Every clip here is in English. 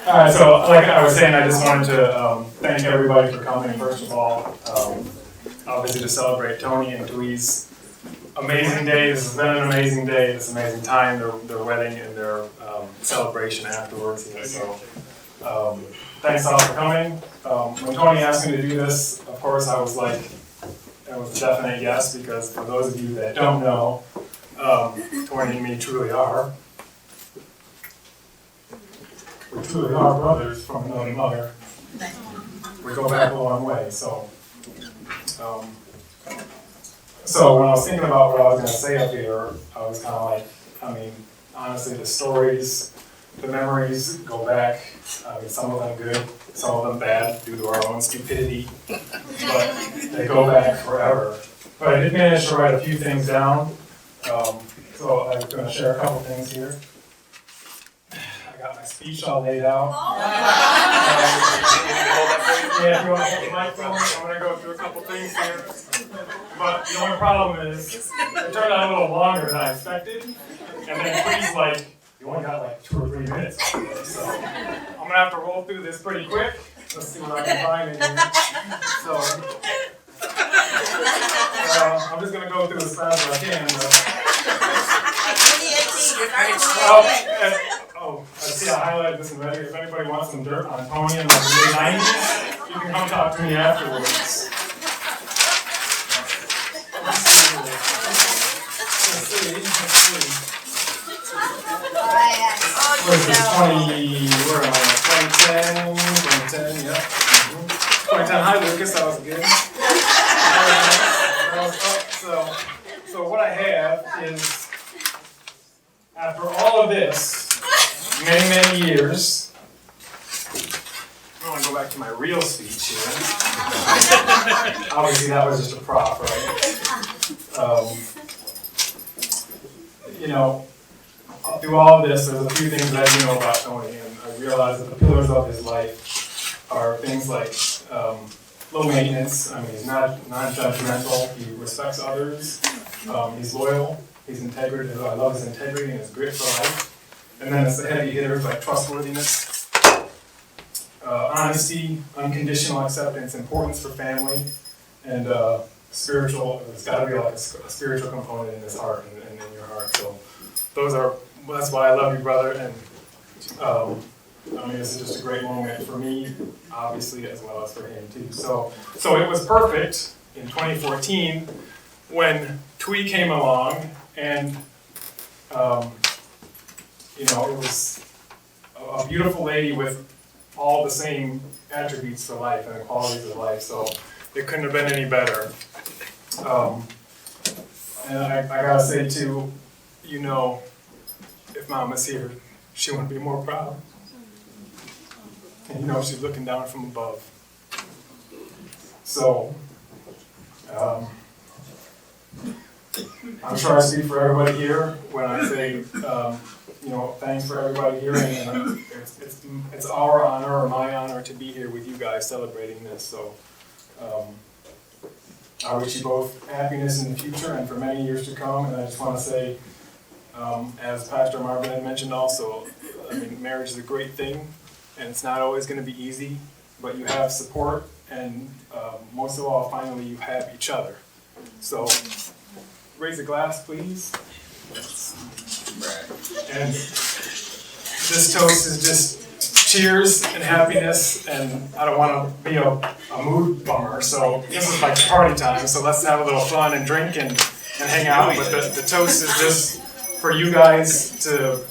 Alright, so like I was saying, I just wanted to thank everybody for coming, first of all. Obviously to celebrate Tony and Thui's amazing day. This has been an amazing day, this amazing time, their wedding and their celebration afterwards. And so, thanks all for coming. When Tony asked me to do this, of course I was like, it was a definite yes, because for those of you that don't know, Tony and me truly are. We truly are brothers from another mother. We go back a long way, so. So when I was thinking about what I was going to say up here, I was kind of like, I mean, honestly, the stories, the memories go back. I mean, some of them good, some of them bad due to our own stupidity, but they go back forever. But I did manage to write a few things down, so I'm going to share a couple things here. I got my speech all laid out. Yeah, if you want to hold the mic for me, I'm going to go through a couple things here. But the only problem is, it turned out a little longer than I expected. And then Thui's like, you only got like 2 or 3 minutes. So I'm going to have to roll through this pretty quick. Let's see what I can find in here. So I'm just going to go through as fast as I can. I see I highlighted this already. If anybody wants some dirt on Tony in the late 90s, you can come talk to me afterwards. Let's see. What is this, 2010, yeah. 2010, hi Lucas, that was good. So what I have is, after all of this, many years, I want to go back to my real speech here. Obviously that was just a prop, right? You know, through all of this, there's a few things that I do know about Tony, and I realized that the pillars of his life are things like low maintenance. I mean, he's not non-judgmental. He respects others. He's loyal. He's integrity. I love his integrity and his grit for life. And then it's the heavy hitters like trustworthiness, honesty, unconditional acceptance, importance for family, and spiritual. There's got to be like a spiritual component in his heart and in your heart. So that's why I love you, brother. And I mean, this is just a great moment for me, obviously, as well as for him too. So it was perfect in 2014 when Thui came along, and you know, it was a beautiful lady with all the same attributes for life and the qualities of life. So it couldn't have been any better. And I gotta say too, you know, if Mom was here, she wouldn't be more proud. And you know, she's looking down from above. So, I'm sure I speak for everybody here when I say, you know, thanks for everybody here. And it's our honor or my honor to be here with you guys celebrating this. So, I wish you both happiness in the future and for many years to come. And I just want to say, as Pastor Marvin had mentioned also, I mean, marriage is a great thing, and it's not always going to be easy, but you have support, and most of all, finally, you have each other. So, raise a glass, please. And this toast is just cheers and happiness, and I don't want to be a mood bummer, so this is like party time, so let's have a little fun and drink and hang out, but the toast is just for you guys to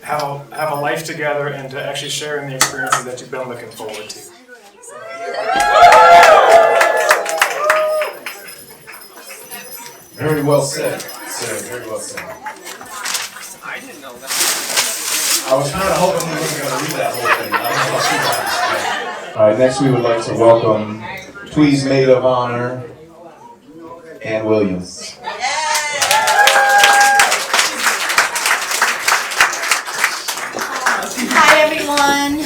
have a life together and to actually share in the experiences that you've been looking forward to. Very well said, sir. Very well said. I didn't know that. I was kind of hoping he wasn't going to read that whole thing. I don't know. All right, next we would like to welcome Thui's maid of honor, Ann Williams. Hi everyone.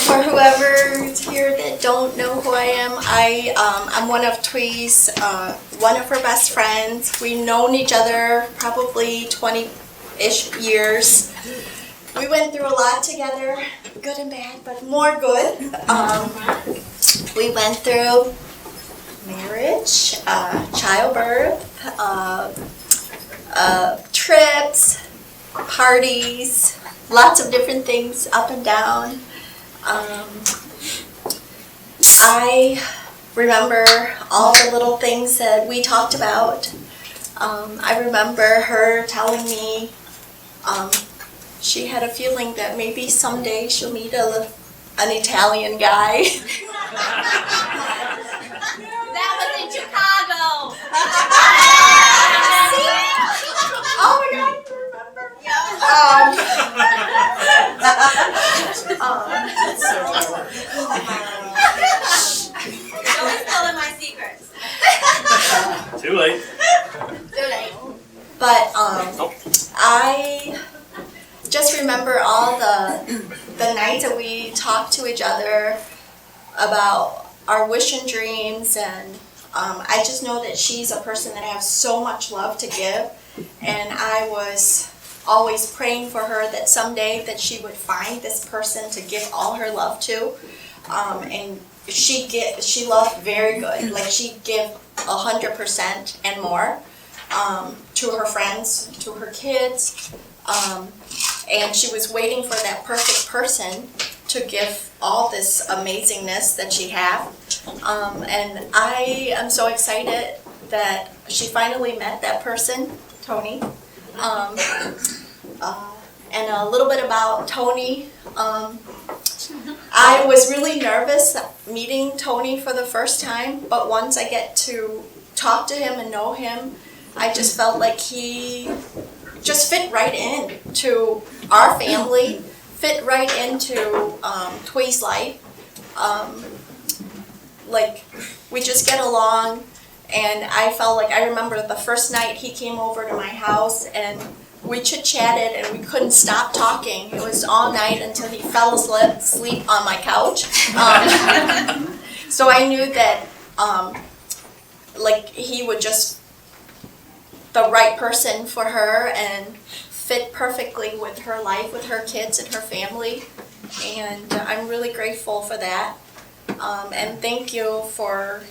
For whoever's here that don't know who I am, I'm one of Thui's, one of her best friends. We've known each other probably 5-ish years. We went through a lot together, good and bad, but more good. We went through marriage, childbirth, trips, parties, lots of different things up and down. I remember all the little things that we talked about. I remember her telling me she had a feeling that maybe someday she'll meet an Italian guy. That was in Chicago. Oh my God, you remember? Don't tell my secrets. Too late. Too late. But I just remember all the nights that we talked to each other about our wish and dreams, and I just know that she's a person that has so much love to give, and I was always praying for her that someday that she would find this person to give all her love to, and she loved very good, like she'd give 100% and more to her friends, to her kids, and she was waiting for that perfect person to give all this amazingness that she had. And I am so excited that she finally met that person, Tony. And a little bit about Tony. I was really nervous meeting Tony for the first time, but once I get to talk to him and know him, I just felt like he just fit right in to our family, fit right into Thui's life. Like, we just get along, and I felt like, I remember the first night he came over to my house, and we chit-chatted, and we couldn't stop talking. It was all night until he fell asleep on my couch. So I knew that, like, he would just the right person for her and fit perfectly with her life, with her kids and her family. And I'm really grateful for that. And thank you for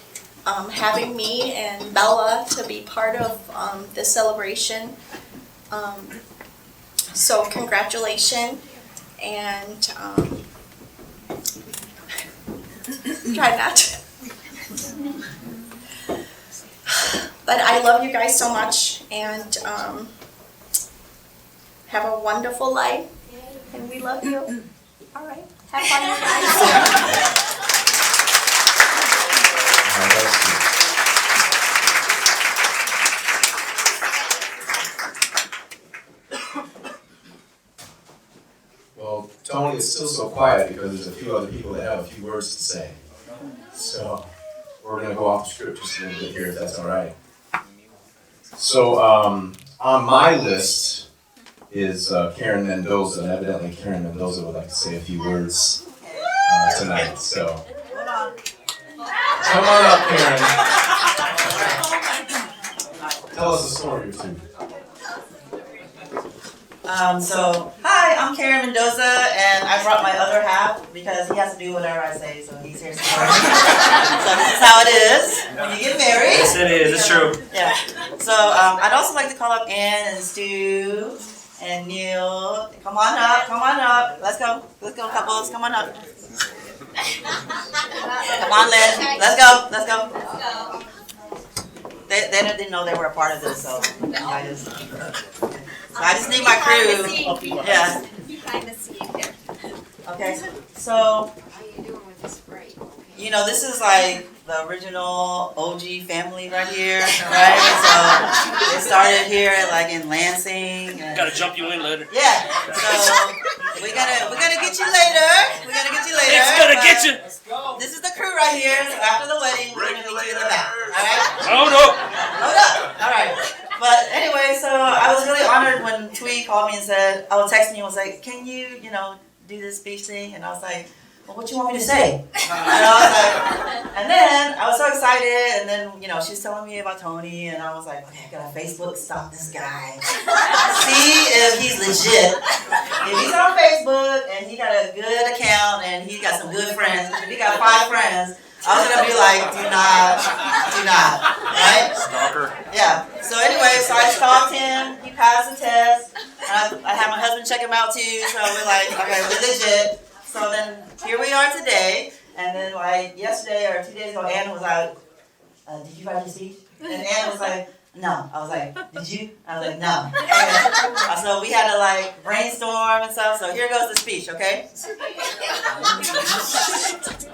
having me and Bella to be part of this celebration. So congratulations, and try not to. But I love you guys so much, and have a wonderful life, and we love you. All right, have fun, you guys. Well, Tony is still so quiet because there's a few other people that have a few words to say. So we're going to go off the script just a little bit here, if that's all right. So on my list is Karen Mendoza, and evidently Karen Mendoza would like to say a few words tonight. So come on up, Karen. Tell us a story or two. Hi, I'm Karen Mendoza, and I brought my other half because he has to do whatever I say, so he's here to support me. So this is how it is when you get married. Yes, it is. It's true. Yeah. So I'd also like to call up Ann and Stu and Neil. Come on up, come on up. Let's go, couples. Come on up. Come on, Lynn. Let's go, let's go. They didn't know they were a part of this, so I just need my crew. Yeah. Behind the scene here. Okay. So, How you doing with the spray? you know, this is like the original OG family right here, right? So it started here, like in Lansing. And, Gotta jump you in later. yeah. So we're gonna get you later. We're gonna get you later. It's gonna get you. This is the crew right here. So after the wedding, we're gonna meet you in the back. All right? Hold up. Hold up. All right. But anyway, so I was really honored when Thuy called me and said, texted me and was like, can you, do this speech thing? And I was like, well, what you want me to say? And I was like, and then I was so excited, and then, she was telling me about Tony, and I was like, okay, I gotta Facebook stalk this guy. See if he's legit. If he's on Facebook, and he got a good account, and he got some good friends, if he got 5 friends, I was gonna be like, do not, right? Stalker. Yeah. So anyway, so I stalked him. He passed the test. I had my husband check him out too. So we're like, okay, we're legit. So then here we are today. And then like yesterday or 2 days ago, Anna was like, did you write your speech? And Anna was like, no. I was like, did you? I was like, no. Okay. So we had to like brainstorm and stuff. So here goes the speech, okay?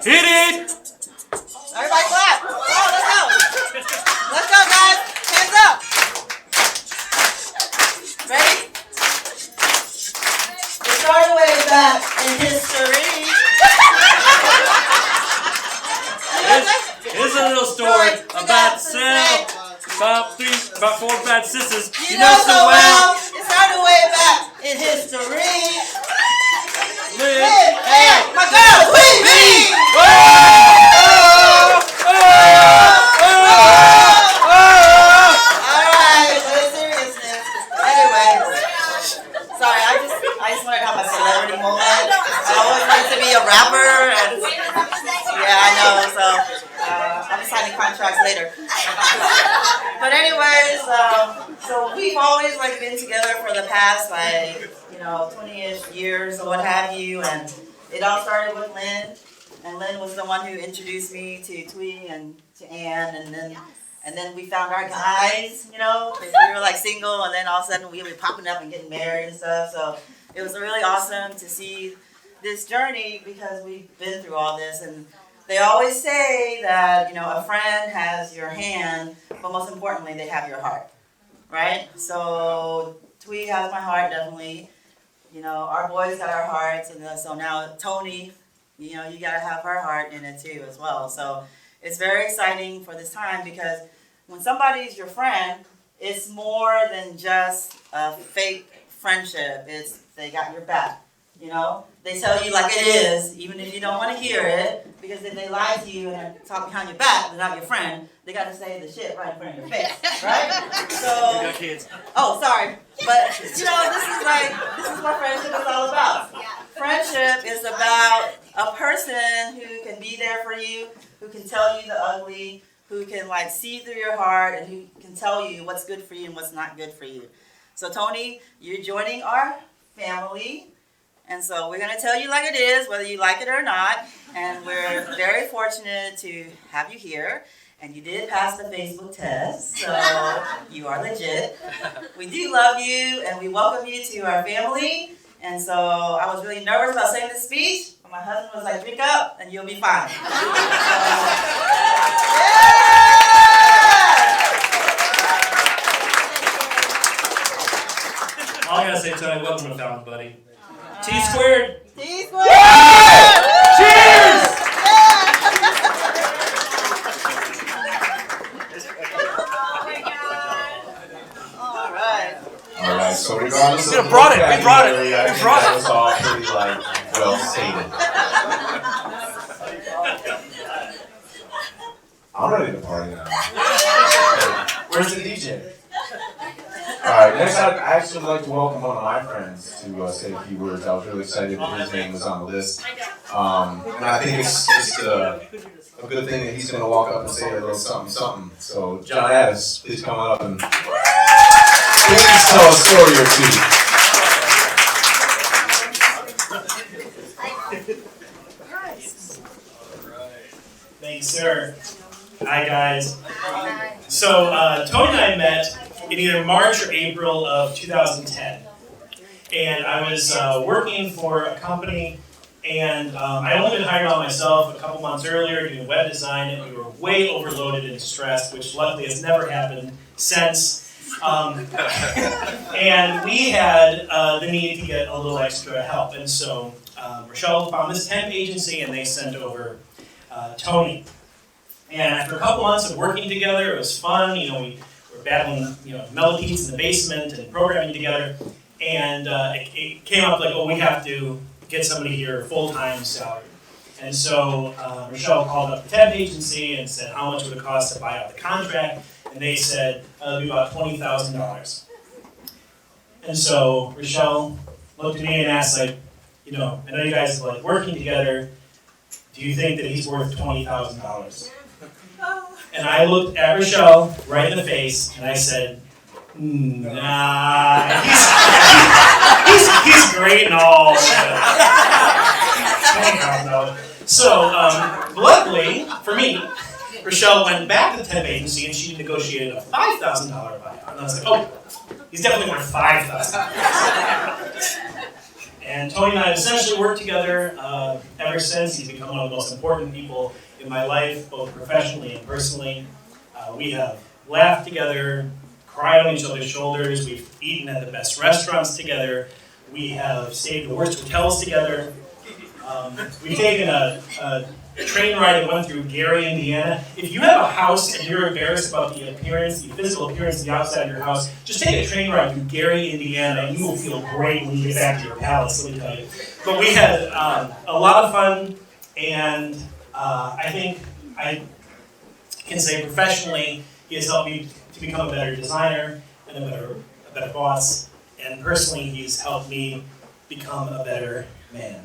Hit it! Everybody clap. Oh, let's go. Let's go, guys. Hands up. Ready? It started way back in history. Here's a little story about self. About 4 bad sisters. You know so well. It started way back in history. Hey, my girl, Queen Bee. Alright, no seriousness. Anyway, sorry, I just wanted to have my celebrity moment. I always wanted to be a rapper, and yeah, I know. So I'm signing contracts later. But anyways, so we've always like been together for the past 20-ish years or what have you, and it all started with Lynn. And Lynn was the one who introduced me to Thuy and to Ann, and then we found our guys, because we were like single, and then all of a sudden we were popping up and getting married and stuff. So it was really awesome to see this journey because we've been through all this. And they always say that a friend has your hand, but most importantly they have your heart, right? So Thuy has my heart definitely. Our boys got our hearts, and so now Tony. You gotta have her heart in it too as well. So it's very exciting for this time because when somebody's your friend, it's more than just a fake friendship. It's they got your back. They tell you like it is, even if you don't want to hear it. Because if they lie to you and talk behind your back, they're not your friend. They gotta say the shit right in front of your face, right? So. You got kids. Oh, sorry, but this is what friendship is all about. Friendship is about a person who can be there for you, who can tell you the ugly, who can see through your heart, and who can tell you what's good for you and what's not good for you. So Tony, you're joining our family, and so we're gonna tell you like it is, whether you like it or not. And we're very fortunate to have you here. And you did pass the Facebook test, so you are legit. We do love you, and we welcome you to our family. And so I was really nervous about saying this speech, but my husband was like, drink up, and you'll be fine. All I gotta say, Tony, welcome to Fountain, buddy. T squared. T squared! Cheers! Alright, so regardless of We brought it. that was all pretty well stated. I'm ready to party now. Where's the DJ? Alright, next I'd actually like to welcome one of my friends to say a few words. I was really excited that his name was on the list. And I think it's just a good thing that he's going to walk up and say a little something, something. So, John Addis, please come up and please tell a story or two. Thanks, sir. Hi, guys. So, Tony and I met in either March or April of 2010. And I was working for a company, and I only been hired on myself a couple months earlier doing web design, and we were way overloaded and stressed, which luckily has never happened since. And we had the need to get a little extra help. And so Rochelle found this temp agency, and they sent over Tony. And after a couple months of working together, it was fun. We were battling, millipedes in the basement and programming together. And it came up like, we have to get somebody here full-time salary. And so Rochelle called up the temp agency and said how much would it cost to buy out the contract, and they said it'll be about $20,000. And so Rochelle looked at me and asked, like, you know, I know you guys are like working together. Do you think that he's worth $20,000? And I looked at Rochelle right in the face and I said, nah, he's great and all. $20,000. So, luckily for me, Rochelle went back to the temp agency and she negotiated a $5,000 buyout. And I was like, oh, he's definitely worth $5,000. And Tony and I have essentially worked together ever since. He's become one of the most important people in my life, both professionally and personally. We have laughed together, cried on each other's shoulders. We've eaten at the best restaurants together. We have stayed in the worst hotels together. We've taken a train ride that went through Gary, Indiana. If you have a house and you're embarrassed about the appearance, the physical appearance of the outside of your house, just take a train ride through Gary, Indiana, and you will feel great when you get back to your palace, let me tell you. But we had a lot of fun, and I think I can say professionally, he has helped me to become a better designer and a better boss, and personally, he's helped me become a better man.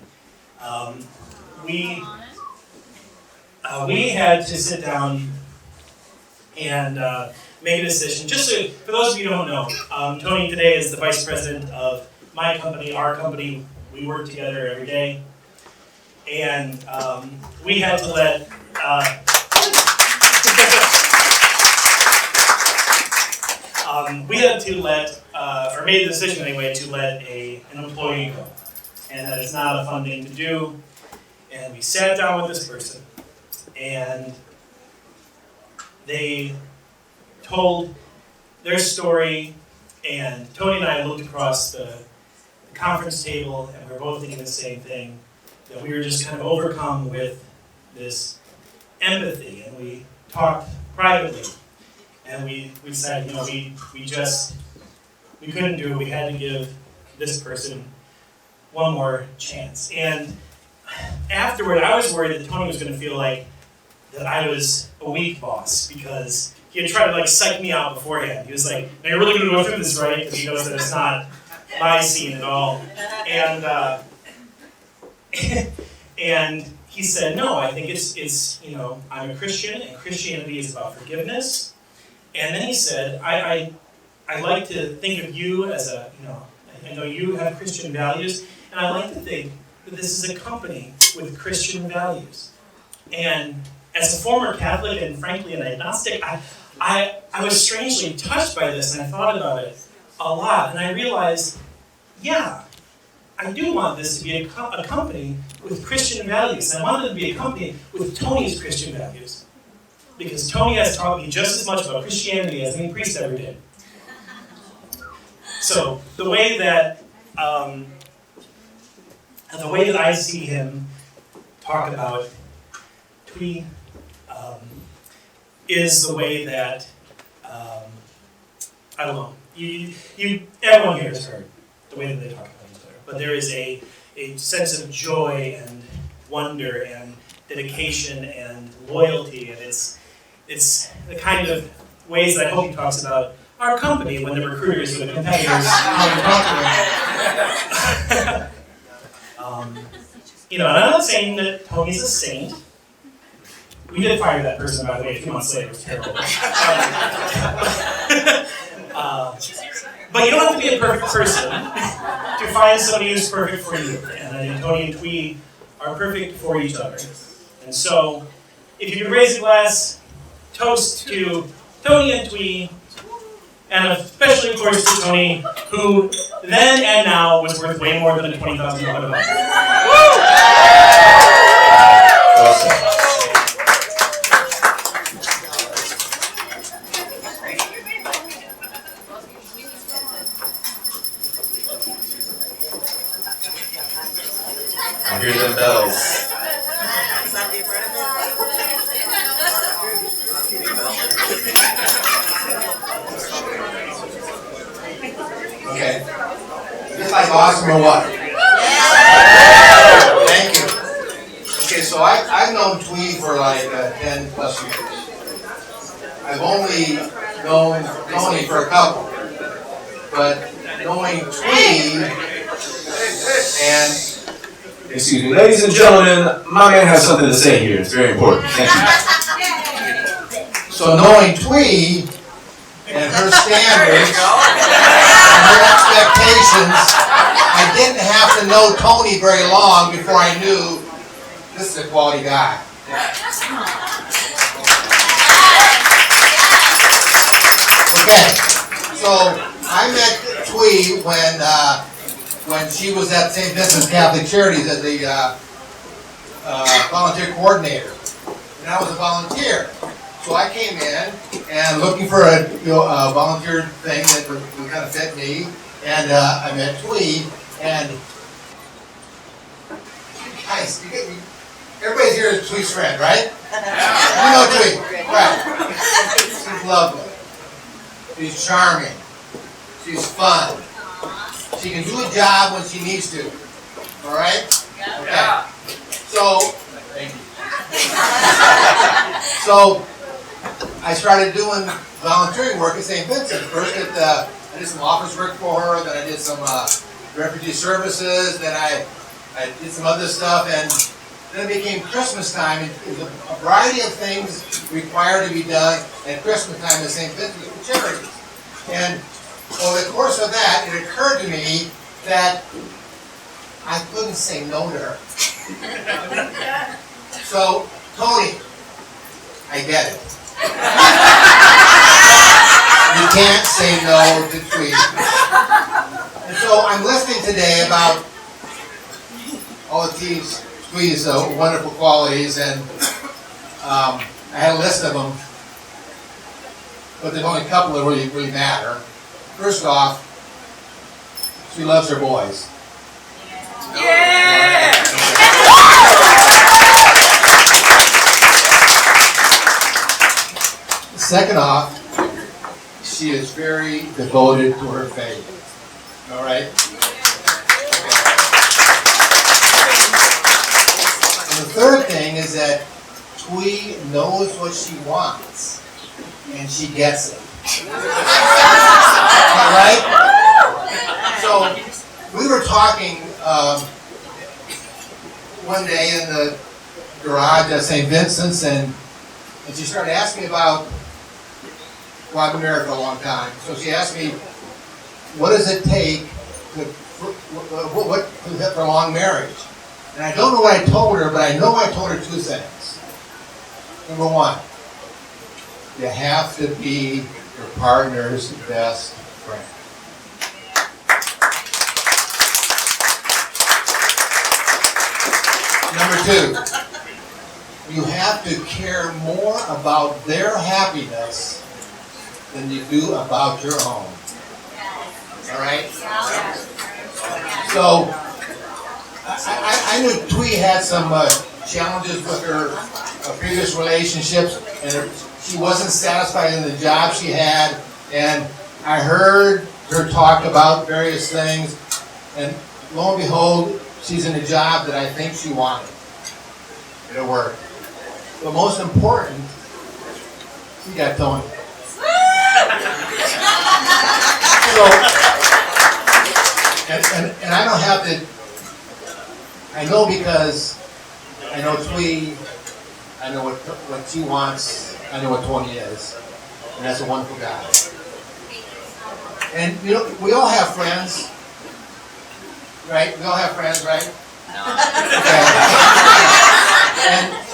We had to sit down and make a decision. Just so, for those of you who don't know, Tony today is the vice president of my company, our company. We work together every day. And we had to let or made the decision anyway, to let an employee go. And that is not a fun thing to do. And we sat down with this person, and they told their story, and Tony and I looked across the conference table, and we were both thinking the same thing, that we were just kind of overcome with this empathy, and we talked privately, and we decided, you know, we couldn't do it. We had to give this person one more chance. And afterward, I was worried that Tony was going to feel like that I was a weak boss, because he had tried to like psych me out beforehand. He was like, "Now you're really going to go through this, right?" Because he knows that it's not my scene at all. And and he said, "No, I think it's you know, I'm a Christian, and Christianity is about forgiveness." And then he said, I like to think of you as a, you know, I know you have Christian values, and I like to think that this is a company with Christian values. And as a former Catholic and frankly an agnostic, I was strangely touched by this, and I thought about it a lot, and I realized, yeah, I do want this to be a company with Christian values. And I want it to be a company with Tony's Christian values. Because Tony has taught me just as much about Christianity as any priest ever did. So the way that I see him talk about Twy is the way that I don't know. Everyone here has heard the way that they talk about each other, but there is a sense of joy and wonder and dedication and loyalty, and it's the kind of ways that I hope he talks about our company when the recruiters or the competitors come and talk to him. You know, and I'm not saying that Tony's a saint. We did fire that person, by the way, a few months later. It was terrible. But you don't have to be a perfect person to find somebody who's perfect for you. And I think Tony and Twy are perfect for each other. And so, if you could raise a glass, toast to Tony and Twy, and especially, of course, to Tony, who then and now was worth way more than a $20,000 buyout. Awesome. I hear them bells. Okay. Is this like awesome or what? Thank you. Okay, so I've known Twee for like 10 plus years. I've only known Tony for a couple. But knowing Twee and, excuse me, ladies and gentlemen, my man has something to say here. It's very important. Thank you. So knowing Twee and her standards and her expectations, I didn't have to know Tony very long before I knew this is a quality guy. Okay, so I met Twee when she was at St. Vincent's Catholic Charities as a volunteer coordinator, and I was a volunteer. So I came in and looking for a volunteer thing that would kind of fit me, and I met Twee, and guys, everybody's here is Twee's friend, right? You know Twee, right? She's lovely. She's charming. She's fun. She can do a job when she needs to. All right? Okay. So, thank you. So, I started doing volunteering work at St. Vincent. First, I did some office work for her. Then I did some refugee services. Then I did some other stuff, and then it became Christmas time. And a variety of things required to be done at Christmas time at St. Vincent for charities. And over the course of that, it occurred to me that I couldn't say no to her. So, Tony, I get it. You can't say no to Twee. And so I'm listening today about all of Twee's wonderful qualities, and I had a list of them, but there's only a couple that really matter. First off, she loves her boys. Yeah! Second off, she is very devoted to her faith. All right? And the third thing is that Twee knows what she wants, and she gets it. All right? So, we were talking one day in the garage at St. Vincent's, and she started asking about, well, I've been married for a long time, so she asked me, what does it take for a long marriage? And I don't know what I told her, but I know I told her two things. Number one, you have to be your partner's best friend. Number two, you have to care more about their happiness than you do about your own. All right? So, I knew Twee had some challenges with her previous relationships, and she wasn't satisfied in the job she had, and I heard her talk about various things, and lo and behold, she's in a job that I think she wanted. It'll work. But most important, she got Tony. So, and I don't have to, I know because I know Twee, I know what she wants, I know what Tony is, and that's a wonderful guy. And you know, we all have friends, right? We all have friends, right? Okay.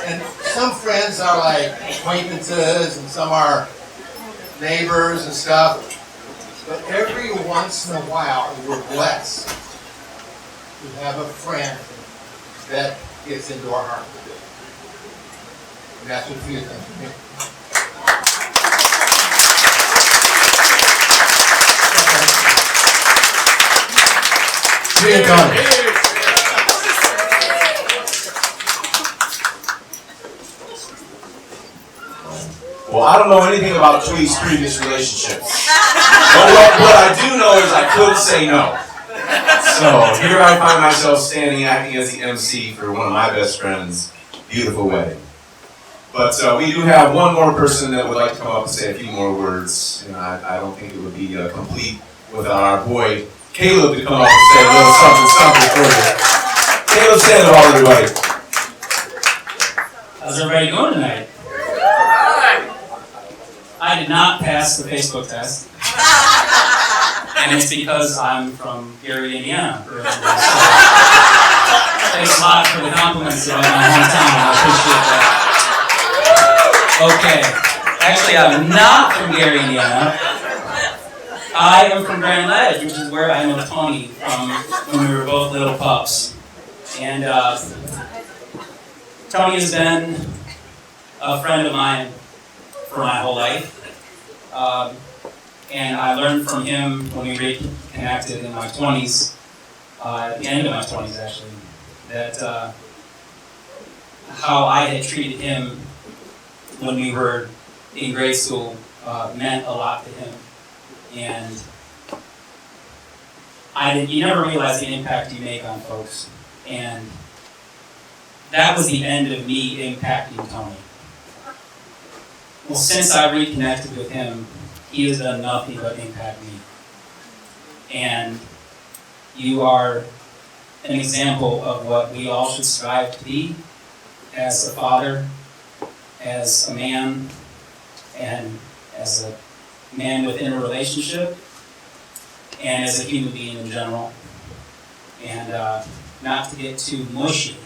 And some friends are like acquaintances, and some are neighbors and stuff. But every once in a while, we're blessed to have a friend that gets into our heart. And that's what Twee has done for me. Twee and Tony. Well, I don't know anything about Twee's previous relationships. But what I do know is I couldn't say no. So here I find myself standing acting as the MC for one of my best friends, beautiful wedding. But we do have one more person that would like to come up and say a few more words. You know, I don't think it would be complete without our boy Caleb to come up and say a little something for you. Caleb, say hello, everybody. How's everybody doing tonight? I did not pass the Facebook test. And it's because I'm from Gary, Indiana. Thanks a lot for the compliments about my hometown. I appreciate that. Okay. Actually, I'm not from Gary, Indiana. I am from Grand Ledge, which is where I know Tony from when we were both little pups. And Tony has been a friend of mine for my whole life. And I learned from him when we reconnected in my 20s, at the end of my 20s actually, that how I had treated him when we were in grade school meant a lot to him. And you never realize the impact you make on folks. And that was the end of me impacting Tony. Well, since I reconnected with him, he has done nothing but impact me. And you are an example of what we all should strive to be as a father, as a man, and as a man within a relationship, and as a human being in general. And not to get too mushy,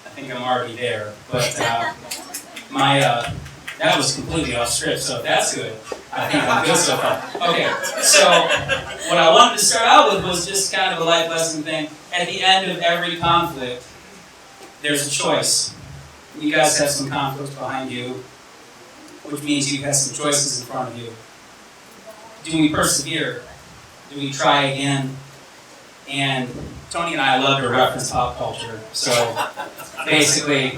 I think I'm already there, but that was completely off script, so that's good. I think I'm good so far. Okay, so what I wanted to start out with was just kind of a life lesson thing. At the end of every conflict, there's a choice. You guys have some conflicts behind you, which means you have some choices in front of you. Do we persevere? Do we try again? And Tony and I love to reference pop culture, so basically,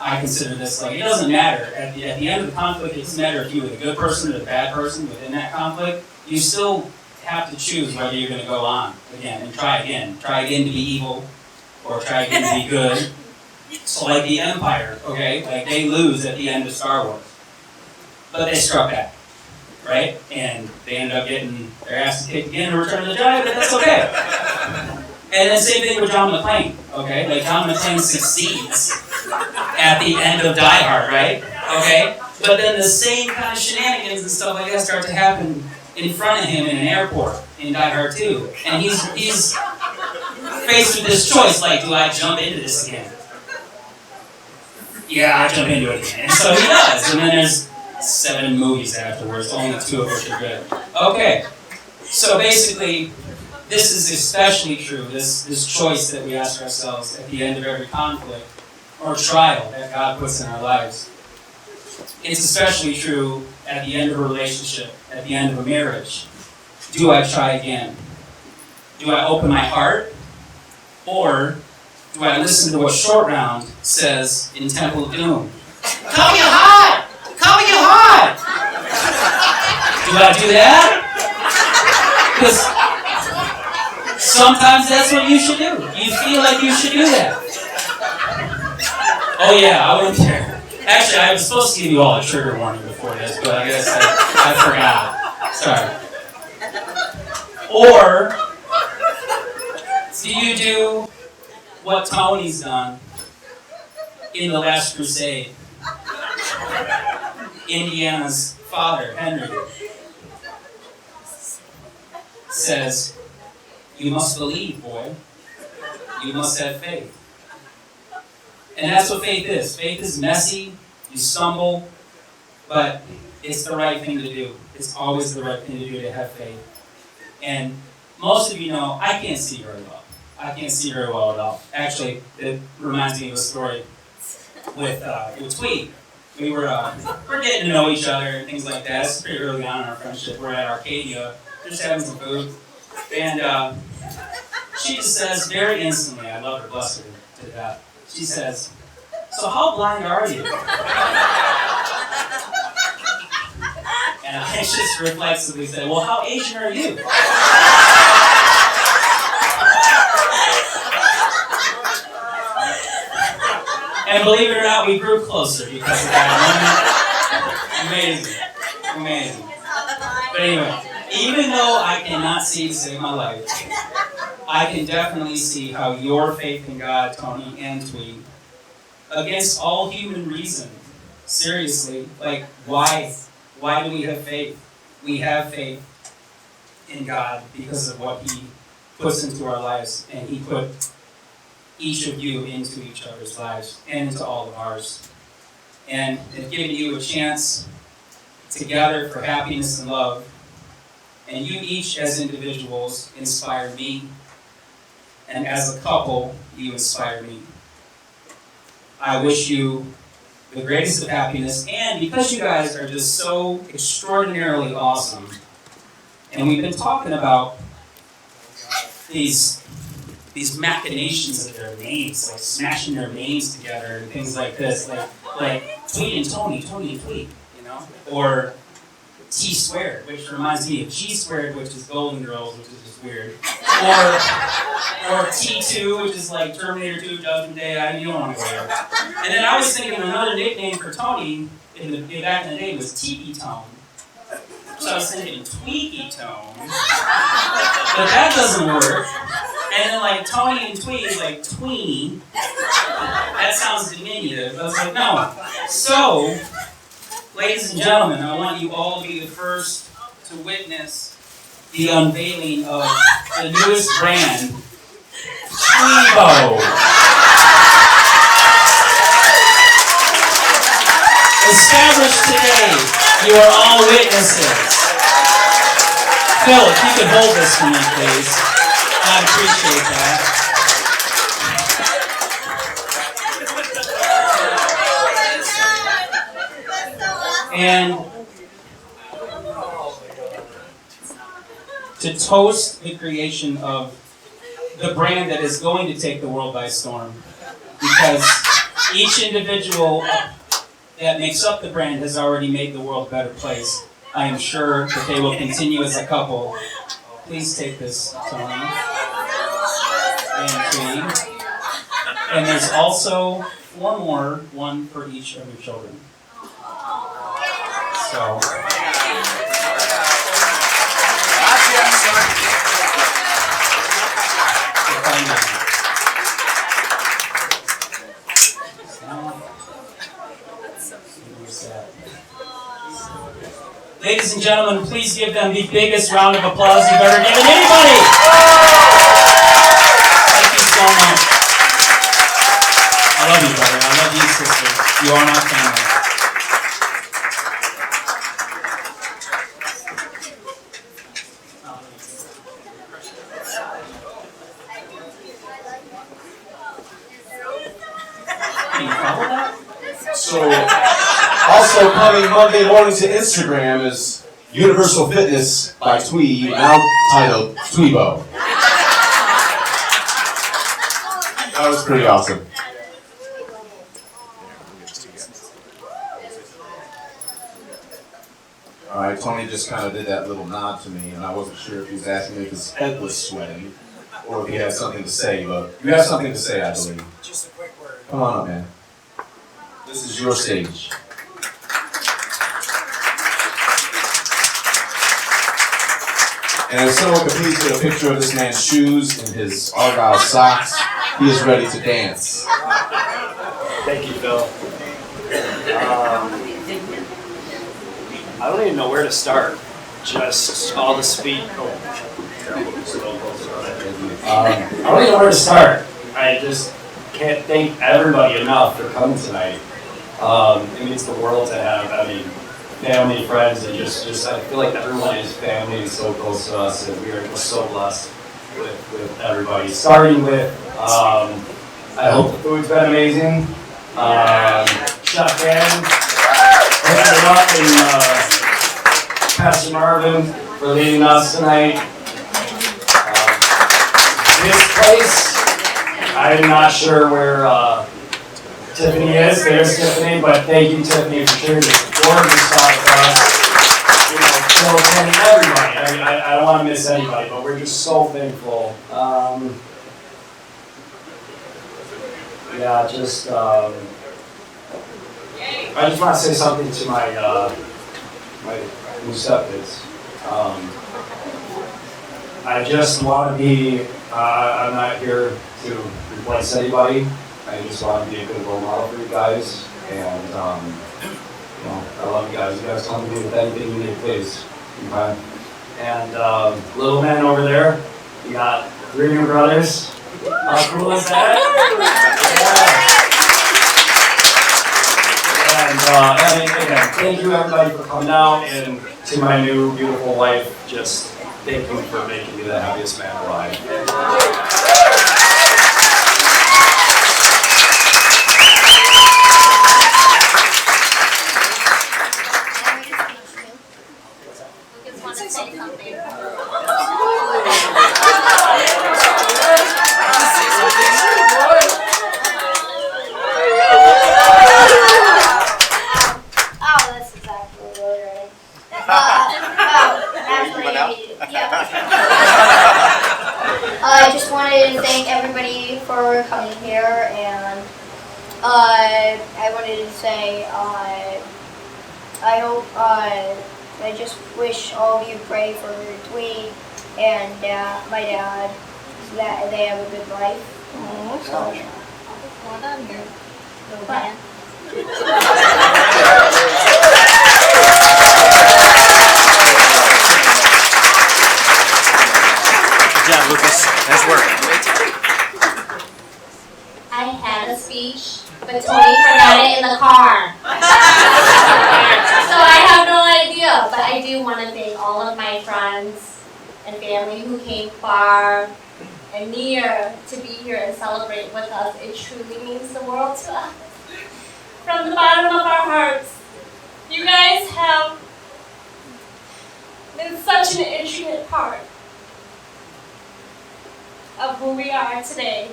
I consider this like, it doesn't matter. At the end of the conflict, it doesn't matter if you were the good person or the bad person within that conflict. You still have to choose whether you're going to go on again and try again. Try again to be evil, or try again to be good. So like the Empire, okay? Like they lose at the end of Star Wars. But they struck back, right? And they end up getting their asses kicked again in Return of the Jedi, but that's okay. And then same thing with John McClane, okay? Like John McClane succeeds at the end of Die Hard, right? Okay? But then the same kind of shenanigans and stuff like that start to happen in front of him in an airport in Die Hard 2. And he's faced with this choice, like, do I jump into this again? Yeah, I jump into it again. And so he does. And then there's 7 movies afterwards, only 2 of which are good. Okay. So basically, this is especially true, this choice that we ask ourselves at the end of every conflict or trial that God puts in our lives. It's especially true at the end of a relationship, at the end of a marriage. Do I try again? Do I open my heart? Or do I listen to what Short Round says in Temple of Doom? Coming in hot! Coming in hot! Do I do that? Because sometimes that's what you should do. You feel like you should do that. Oh yeah, I went there. Actually, I was supposed to give you all a trigger warning before this, but I guess I forgot. Sorry. Or do you do what Tony's done in the Last Crusade? Indiana's father, Henry, says, you must believe, boy. You must have faith. And that's what faith is. Faith is messy, you stumble, but it's the right thing to do. It's always the right thing to do to have faith. And most of you know, I can't see very well. I can't see very well at all. Actually, it reminds me of a story with Tweet. We're getting to know each other and things like that. It's pretty early on in our friendship. We're at Arcadia, just having some food. And she just says very instantly, I love her, bless her to death. She says, so how blind are you? And I just reflexively said, well, how Asian are you? And believe it or not, we grew closer because of that. Amazing. But anyway, even though I cannot see to save my life, I can definitely see how your faith in God, Tony and Twee, against all human reason, seriously, like why do we have faith? We have faith in God because of what He puts into our lives, and He put each of you into each other's lives and into all of ours. And it's giving you a chance to gather for happiness and love. And you each as individuals inspire me. And as a couple, you inspire me. I wish you the greatest of happiness. And because you guys are just so extraordinarily awesome, and we've been talking about these machinations of their names, like smashing their names together and things like this, like Twee and Tony, Tony and Twee, you know, or T squared, which reminds me of G squared, which is Golden Girls, which is just weird, or T2, which is like Terminator 2, Judgment Day. You don't want to go there. And then I was thinking another nickname for Tony back in the day was Tiki Tone. So I was thinking Tweaky Tone, but that doesn't work. And then like Tony and Twee is like Tweeny. That sounds diminutive. I was like, no. So, ladies and gentlemen, I want you all to be the first to witness the unveiling of the newest brand, Tweebo. Established today, you are all witnesses. Phil, if you could hold this for me, please. I appreciate that. And to toast the creation of the brand that is going to take the world by storm, because each individual that makes up the brand has already made the world a better place. I am sure that they will continue as a couple. Please take this, Tony and Twee. And there's also 4 more, one for each of your children. So. Ladies and gentlemen, please give them the biggest round of applause you've ever given anybody. Thank you so much. I love you, brother. I love you, sister. You are my family. Can you follow that? So, also coming Monday morning to Instagram is Universal Fitness by Twee, now titled Tweebo. That was pretty awesome. Alright, Tony just kind of did that little nod to me, and I wasn't sure if he was asking me if his head was sweating, or if he had something to say, but you have something to say, I believe. Just a quick word. Come on up, man. This is your stage. And if someone could please get a picture of this man's shoes and his Argyle socks, he is ready to dance. Thank you, Phil. I don't even know where to start. Just all the speed. I don't even know where to start. I just can't thank everybody enough for coming tonight. It means the world to have, family, friends, and just I feel like everyone is family and so close to us, and we are just so blessed with everybody. Starting with, I hope the food's been amazing. Chef Dan, and Pastor Marvin for leading us tonight. This place, I'm not sure where Tiffany is. There's Tiffany, but thank you, Tiffany, for sharing this gorgeous talk with us. Phil, Ken, and everybody. I don't want to miss anybody, but we're just so thankful. I just want to say something to my my new stepkids. I just want to be. I'm not here to replace anybody. I just want to be a good role model for you guys, and you know, I love you guys. You guys come to me with anything you need, please. Okay? And little man over there, you got 3 new brothers. How cool is that? Yeah. And again, thank you everybody for coming out, and to my new beautiful wife, just thank you for making me the happiest man alive. Lucas wants to say something. Oh, this is actually really ready. I just wanted to thank everybody for coming here, and I wanted to say I hope I just wish all of you pray for Twee and my dad so that they have a good life. So, well done here, little man. Good job, Lucas. Nice work. I had a speech, but Tony forgot it in the car. So I have no idea, but I do want to thank all of my friends and family who came far and near to be here and celebrate with us. It truly means the world to us. From the bottom of our hearts, you guys have been such an intricate part of who we are today.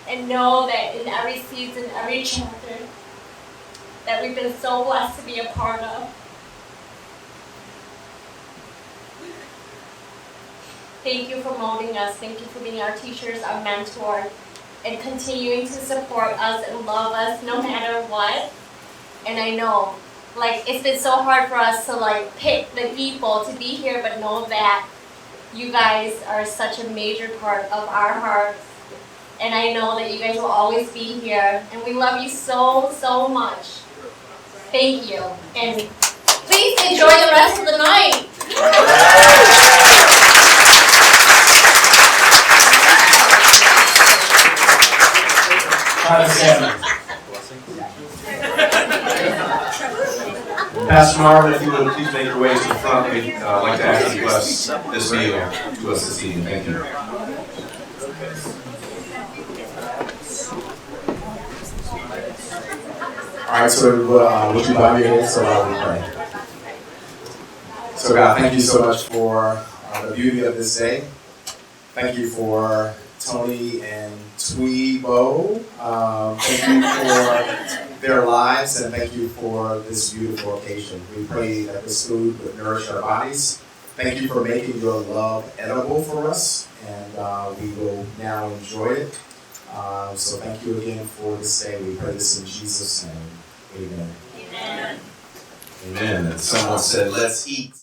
And know that in every season, every chapter, that we've been so blessed to be a part of. Thank you for molding us. Thank you for being our teachers, our mentor, and continuing to support us and love us no matter what. And I know, like, it's been so hard for us to, like, pick the people to be here, but know that you guys are such a major part of our hearts. And I know that you guys will always be here. And we love you so, so much. Thank you. And please enjoy the rest of the night. Pastor Marvin, if you would please make your way to the front, we'd like to ask you to bless this meal to us this evening. Thank you. All right, so would you bow your heads so while we pray? So God, thank you so much for the beauty of this day. Thank you for Tony and Twee Bo. Thank you for their lives, and thank you for this beautiful occasion. We pray that this food would nourish our bodies. Thank you for making your love edible for us, and we will now enjoy it. So thank you again for this day. We pray this in Jesus' name. Amen. Amen. And someone said, let's eat.